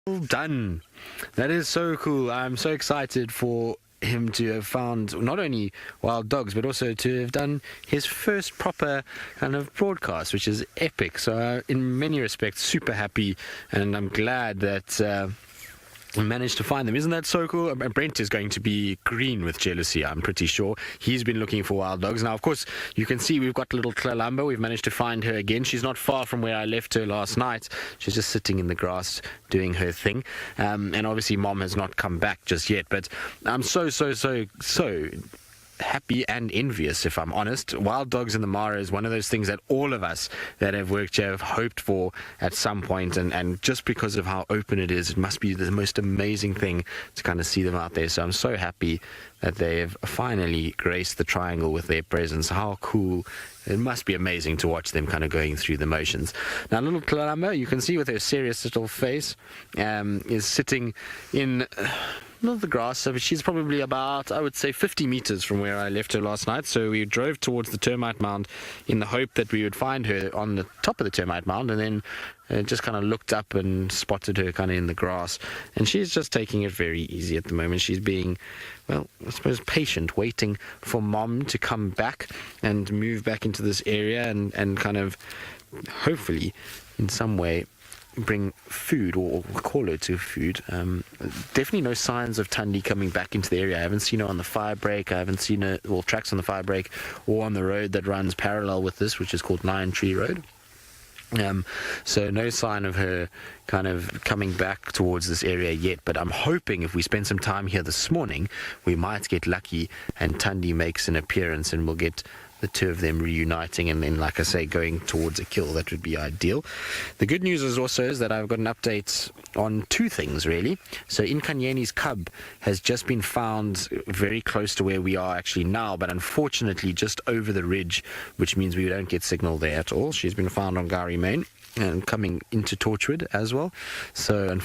Well done. That is so cool. I'm so excited for him to have found not only wild dogs but also to have done his first proper kind of broadcast, which is epic. So in many respects super happy, and I'm glad that we managed to find them. Isn't that so cool? Brent is going to be green with jealousy, I'm pretty sure. He's been looking for wild dogs. Now, of course, you can see we've got little Tlalamba. We've managed to find her again. She's not far from where I left her last night. She's just sitting in the grass doing her thing. And obviously, Mom has not come back just yet. But I'm so happy and envious, if I'm honest. Wild dogs in the Mara is one of those things that all of us that have worked here have hoped for at some point, and just because of how open it is, it must be the most amazing thing to kind of see them out there. So I'm so happy that they have finally graced the triangle with their presence. How cool. It must be amazing to watch them kind of going through the motions. Now, little Tlalamba, you can see with her serious little face, is sitting in not the grass, but she's probably about, I would say, 50 meters from where I left her last night. So we drove towards the termite mound in the hope that we would find her on the top of the termite mound, and then just kind of looked up and spotted her kind of in the grass. And she's just taking it very easy at the moment. She's being, well, I suppose, patient, waiting for Mom to come back and move back into this area and kind of hopefully in some way bring food or call her to food. Definitely no signs of Thandi coming back into the area. I haven't seen her on the fire break. I haven't seen her, well, tracks on the fire break or on the road that runs parallel with this, which is called Lion Tree Road. So no sign of her kind of coming back towards this area yet, but I'm hoping if we spend some time here this morning, we might get lucky and Thandi makes an appearance and we'll get the two of them reuniting and then, like I say, going towards a kill. That would be ideal. The good news is also that I've got an update on two things, really. So Inkanyeni's cub has just been found very close to where we are actually now, but unfortunately just over the ridge, which means we don't get signal there at all. She's been found on Gari Main and coming into Torchwood as well. So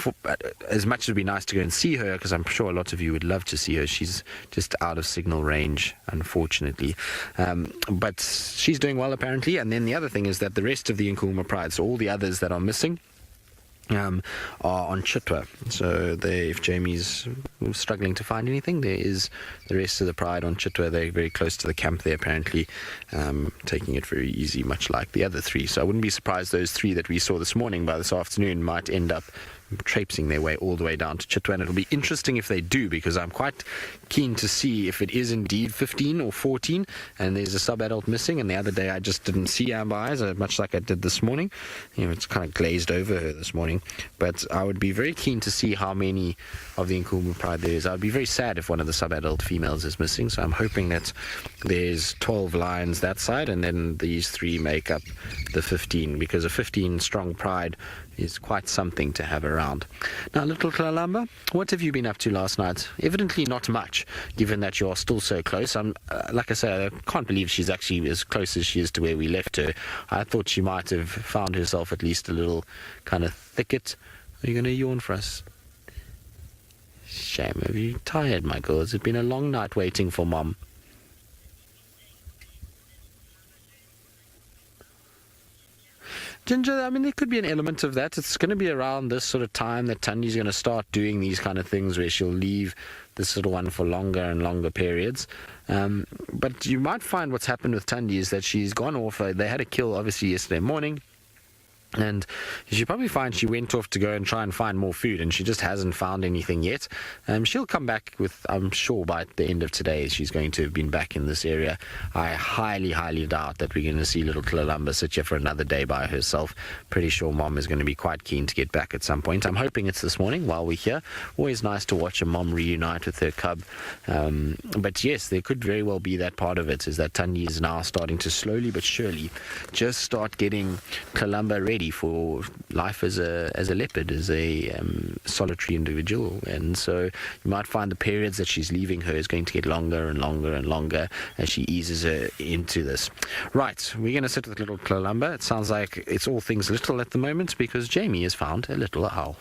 as much as it would be nice to go and see her, because I'm sure a lot of you would love to see her, she's just out of signal range, unfortunately. But she's doing well, apparently. And then the other thing is that the rest of the Nkuhuma Pride, so all the others that are missing, are on Chitwa. So if Jamie's struggling to find anything, there is the rest of the Pride on Chitwa. They're very close to the camp there, apparently, taking it very easy, much like the other three. So I wouldn't be surprised those three that we saw this morning by this afternoon might end up traipsing their way all the way down to Chitwa, and it'll be interesting if they do, because I'm quite keen to see if it is indeed 15 or 14 and there's a sub-adult missing. And the other day I just didn't see Amber Eyes, much like I did this morning. You know, it's kind of glazed over her this morning, but I would be very keen to see how many of the Nkuhuma Pride there is. I would be very sad if one of the sub-adult females is missing, so I'm hoping that there's 12 lions that side and then these three make up the 15, because a 15 strong Pride is quite something to have around. Now, little Tlalamba, what have you been up to last night? Evidently not much, given that you are still so close. Like I say, I can't believe she's actually as close as she is to where we left her. I thought she might have found herself at least a little kind of thicket. Are you going to yawn for us? Shame. Are you tired, my girl? Has it been a long night waiting for Mom? Ginger, I mean, there could be an element of that. It's going to be around this sort of time that Thandi's going to start doing these kind of things where she'll leave this little one for longer and longer periods. But you might find what's happened with Thandi is that she's gone off. They had a kill, obviously, yesterday morning. And you probably find she went off to go and try and find more food, and she just hasn't found anything yet. She'll come back with, I'm sure by the end of today, she's going to have been back in this area. I highly, highly doubt that we're going to see little Tlalamba sit here for another day by herself. Pretty sure Mom is going to be quite keen to get back at some point. I'm hoping it's this morning while we're here. Always nice to watch a mom reunite with her cub. But yes, there could very well be that part of it, is that Thandi is now starting to slowly but surely just start getting Tlalamba ready for life as a leopard, as a solitary individual. And so you might find the periods that she's leaving her is going to get longer and longer and longer as she eases her into this. Right, we're going to sit with little Tlalamba. It sounds like it's all things little at the moment because Jamie has found a little owl.